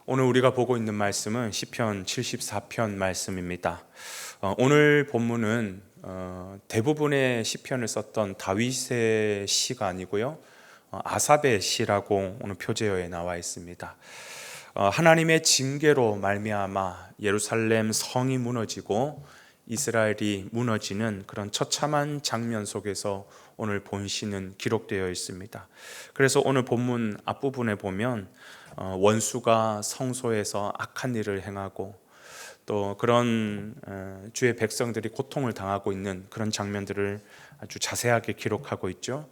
오늘 우리가 보고 있는 말씀은 시편 74편 말씀입니다. 오늘 본문은 대부분의 시편을 썼던 다윗의 시가 아니고요, 아삽의 시라고 오늘 표제어에 나와 있습니다. 하나님의 징계로 말미암아 예루살렘 성이 무너지고 이스라엘이 무너지는 그런 처참한 장면 속에서 오늘 본시는 기록되어 있습니다. 그래서 오늘 본문 앞부분에 보면 원수가 성소에서 악한 일을 행하고 또 그런 주의 백성들이 고통을 당하고 있는 그런 장면들을 아주 자세하게 기록하고 있죠.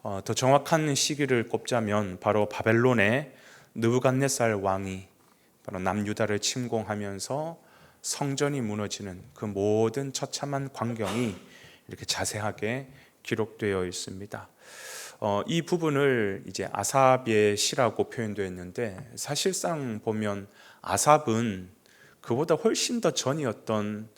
더 정확한 시기를 꼽자면 바로 바벨론의 느부갓네살 왕이 바로 남유다를 침공하면서 성전이 무너지는 그 모든 처참한 광경이 이렇게 자세하게 기록되어 있습니다. 이 부분을 이제 아삽의 시라고 표현되어 있는데, 사실상 보면 아삽은 그보다 훨씬 더 전이었던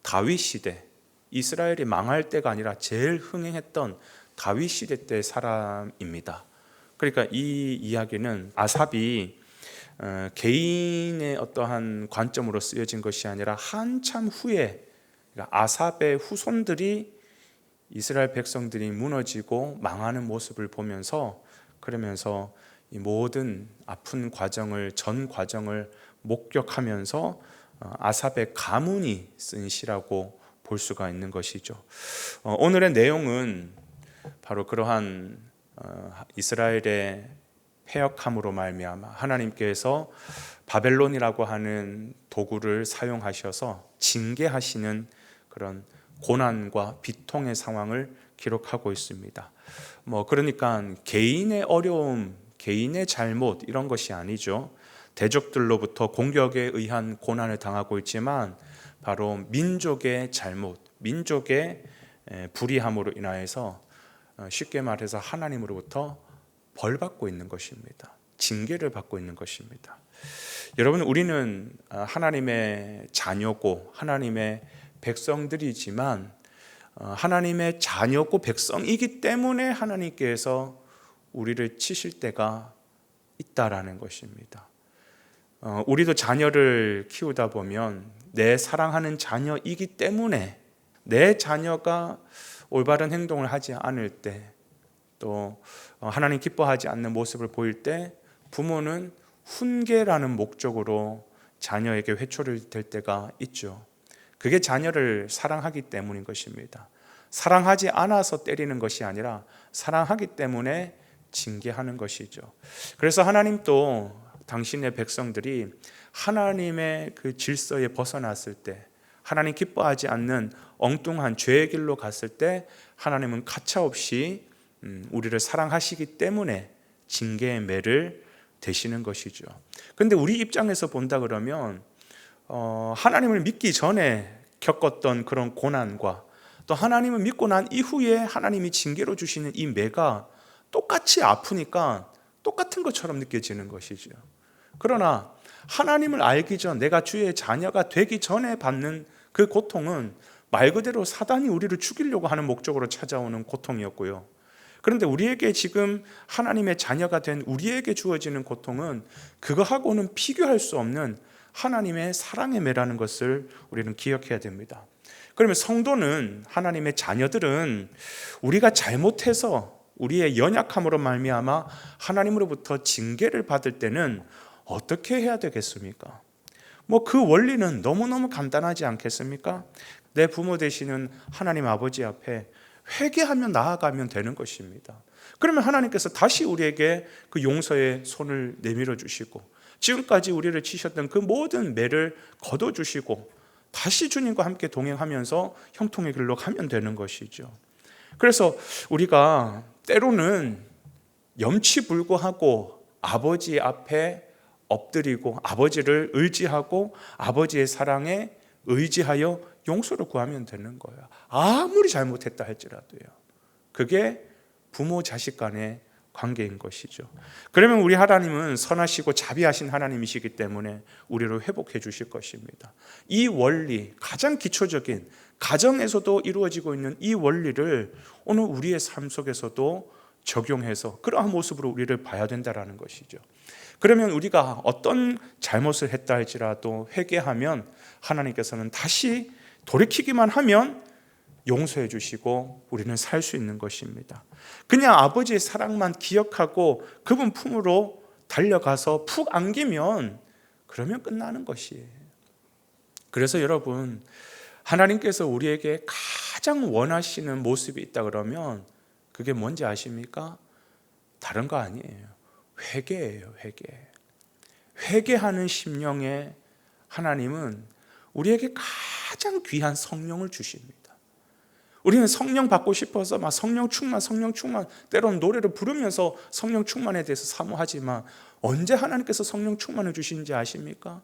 다윗 시대, 이스라엘이 망할 때가 아니라 제일 흥행했던 다윗 시대 때 사람입니다. 그러니까 이 이야기는 아삽이 개인의 어떠한 관점으로 쓰여진 것이 아니라 한참 후에, 그러니까 아삽의 후손들이 이스라엘 백성들이 무너지고 망하는 모습을 보면서, 그러면서 이 모든 아픈 과정을, 전 과정을 목격하면서 아삽의 가문이 쓴 시라고 볼 수가 있는 것이죠. 오늘의 내용은 바로 그러한 이스라엘의 패역함으로 말미암아 하나님께서 바벨론이라고 하는 도구를 사용하셔서 징계하시는 그런 고난과 비통의 상황을 기록하고 있습니다. 그러니까 개인의 어려움, 개인의 잘못 이런 것이 아니죠. 대적들로부터 공격에 의한 고난을 당하고 있지만 바로 민족의 잘못, 민족의 불의함으로 인하여서 쉽게 말해서 하나님으로부터 벌받고 있는 것입니다. 징계를 받고 있는 것입니다. 여러분, 우리는 하나님의 자녀고 하나님의 백성들이지만 하나님의 자녀고 백성이기 때문에 하나님께서 우리를 치실 때가 있다라는 것입니다. 우리도 자녀를 키우다 보면 내 사랑하는 자녀이기 때문에 내 자녀가 올바른 행동을 하지 않을 때, 또 하나님 기뻐하지 않는 모습을 보일 때 부모는 훈계라는 목적으로 자녀에게 회초를 댈 때가 있죠. 그게 자녀를 사랑하기 때문인 것입니다. 사랑하지 않아서 때리는 것이 아니라 사랑하기 때문에 징계하는 것이죠. 그래서 하나님도 당신의 백성들이 하나님의 그 질서에 벗어났을 때, 하나님 기뻐하지 않는 엉뚱한 죄의 길로 갔을 때 하나님은 가차없이 우리를 사랑하시기 때문에 징계의 매를 대시는 것이죠. 그런데 우리 입장에서 본다 그러면 하나님을 믿기 전에 겪었던 그런 고난과 또 하나님을 믿고 난 이후에 하나님이 징계로 주시는 이 매가 똑같이 아프니까 똑같은 것처럼 느껴지는 것이죠. 그러나 하나님을 알기 전, 내가 주의 자녀가 되기 전에 받는 그 고통은 말 그대로 사단이 우리를 죽이려고 하는 목적으로 찾아오는 고통이었고요. 그런데 우리에게 지금 하나님의 자녀가 된 우리에게 주어지는 고통은 그거하고는 비교할 수 없는 하나님의 사랑의 매라는 것을 우리는 기억해야 됩니다. 그러면 성도는, 하나님의 자녀들은 우리가 잘못해서 우리의 연약함으로 말미암아 하나님으로부터 징계를 받을 때는 어떻게 해야 되겠습니까? 그 원리는 너무너무 간단하지 않겠습니까? 내 부모 되시는 하나님 아버지 앞에 회개하며 나아가면 되는 것입니다. 그러면 하나님께서 다시 우리에게 그 용서의 손을 내밀어 주시고 지금까지 우리를 치셨던 그 모든 매를 걷어주시고 다시 주님과 함께 동행하면서 형통의 길로 가면 되는 것이죠. 그래서 우리가 때로는 염치불구하고 아버지 앞에 엎드리고 아버지를 의지하고 아버지의 사랑에 의지하여 용서를 구하면 되는 거예요. 아무리 잘못했다 할지라도요. 그게 부모 자식 간의 관계인 것이죠. 그러면 우리 하나님은 선하시고 자비하신 하나님이시기 때문에 우리를 회복해 주실 것입니다. 이 원리, 가장 기초적인 가정에서도 이루어지고 있는 이 원리를 오늘 우리의 삶 속에서도 적용해서 그러한 모습으로 우리를 봐야 된다라는 것이죠. 그러면 우리가 어떤 잘못을 했다 할지라도 회개하면 하나님께서는 다시 돌이키기만 하면 용서해 주시고 우리는 살 수 있는 것입니다. 그냥 아버지의 사랑만 기억하고 그분 품으로 달려가서 푹 안기면 그러면 끝나는 것이에요. 그래서 여러분, 하나님께서 우리에게 가장 원하시는 모습이 있다 그러면 그게 뭔지 아십니까? 다른 거 아니에요. 회개예요. 회개하는 심령에 하나님은 우리에게 가장 귀한 성령을 주십니다. 우리는 성령 받고 싶어서 막 성령 충만 때로는 노래를 부르면서 성령 충만에 대해서 사모하지만 언제 하나님께서 성령 충만을 주시는지 아십니까?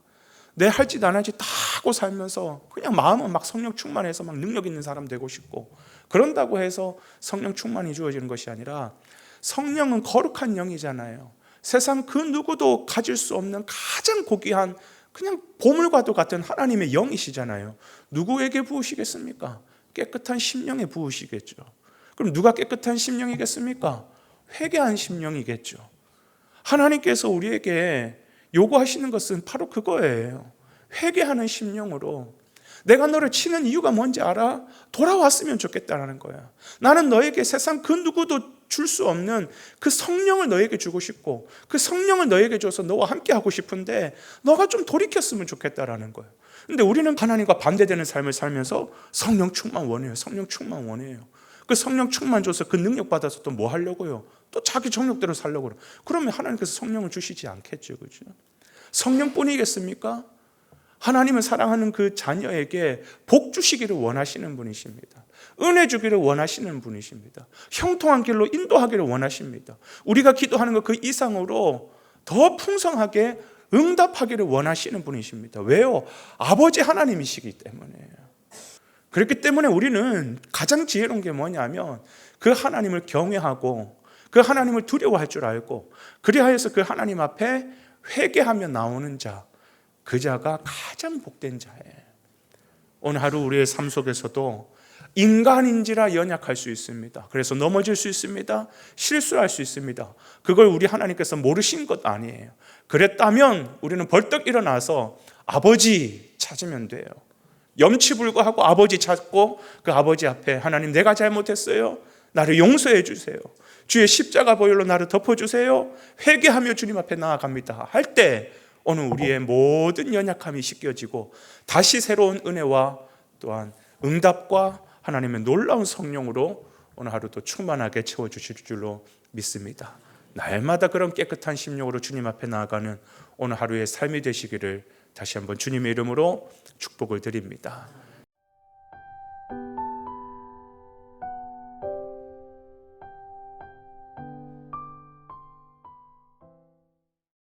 내 할 짓 안 할 짓 다 하고 살면서 그냥 마음은 막 성령 충만해서 막 능력 있는 사람 되고 싶고 그런다고 해서 성령 충만이 주어지는 것이 아니라 성령은 거룩한 영이잖아요. 세상 그 누구도 가질 수 없는 가장 고귀한 그냥 보물과도 같은 하나님의 영이시잖아요. 누구에게 부으시겠습니까? 깨끗한 심령에 부으시겠죠. 그럼 누가 깨끗한 심령이겠습니까? 회개한 심령이겠죠. 하나님께서 우리에게 요구하시는 것은 바로 그거예요. 회개하는 심령으로. 내가 너를 치는 이유가 뭔지 알아? 돌아왔으면 좋겠다라는 거야. 나는 너에게 세상 그 누구도 줄 수 없는 그 성령을 너에게 주고 싶고 그 성령을 너에게 줘서 너와 함께 하고 싶은데 너가 좀 돌이켰으면 좋겠다라는 거예요. 근데 우리는 하나님과 반대되는 삶을 살면서 성령 충만 원해요. 성령 충만 원해요. 그 성령 충만 줘서 그 능력 받아서 또 뭐 하려고요? 또 자기 정욕대로 살려고 그래요. 그러면 하나님께서 성령을 주시지 않겠죠. 그죠? 성령뿐이겠습니까? 하나님을 사랑하는 그 자녀에게 복 주시기를 원하시는 분이십니다. 은혜 주기를 원하시는 분이십니다. 형통한 길로 인도하기를 원하십니다. 우리가 기도하는 것 그 이상으로 더 풍성하게 응답하기를 원하시는 분이십니다. 왜요? 아버지 하나님이시기 때문에요. 그렇기 때문에 우리는 가장 지혜로운 게 뭐냐면 그 하나님을 경외하고 그 하나님을 두려워할 줄 알고 그리하여서 그 하나님 앞에 회개하며 나오는 자, 그 자가 가장 복된 자예요. 오늘 하루 우리의 삶 속에서도 인간인지라 연약할 수 있습니다. 그래서 넘어질 수 있습니다. 실수할 수 있습니다. 그걸 우리 하나님께서 모르신 것 아니에요. 그랬다면 우리는 벌떡 일어나서 아버지 찾으면 돼요. 염치불구하고 아버지 찾고 그 아버지 앞에 하나님 내가 잘못했어요. 나를 용서해 주세요. 주의 십자가 보혈로 나를 덮어주세요. 회개하며 주님 앞에 나아갑니다. 할 때 오늘 우리의 모든 연약함이 씻겨지고 다시 새로운 은혜와 또한 응답과 하나님의 놀라운 성령으로 오늘 하루도 충만하게 채워주실 줄로 믿습니다. 날마다 그런 깨끗한 심령으로 주님 앞에 나아가는 오늘 하루의 삶이 되시기를 다시 한번 주님의 이름으로 축복을 드립니다.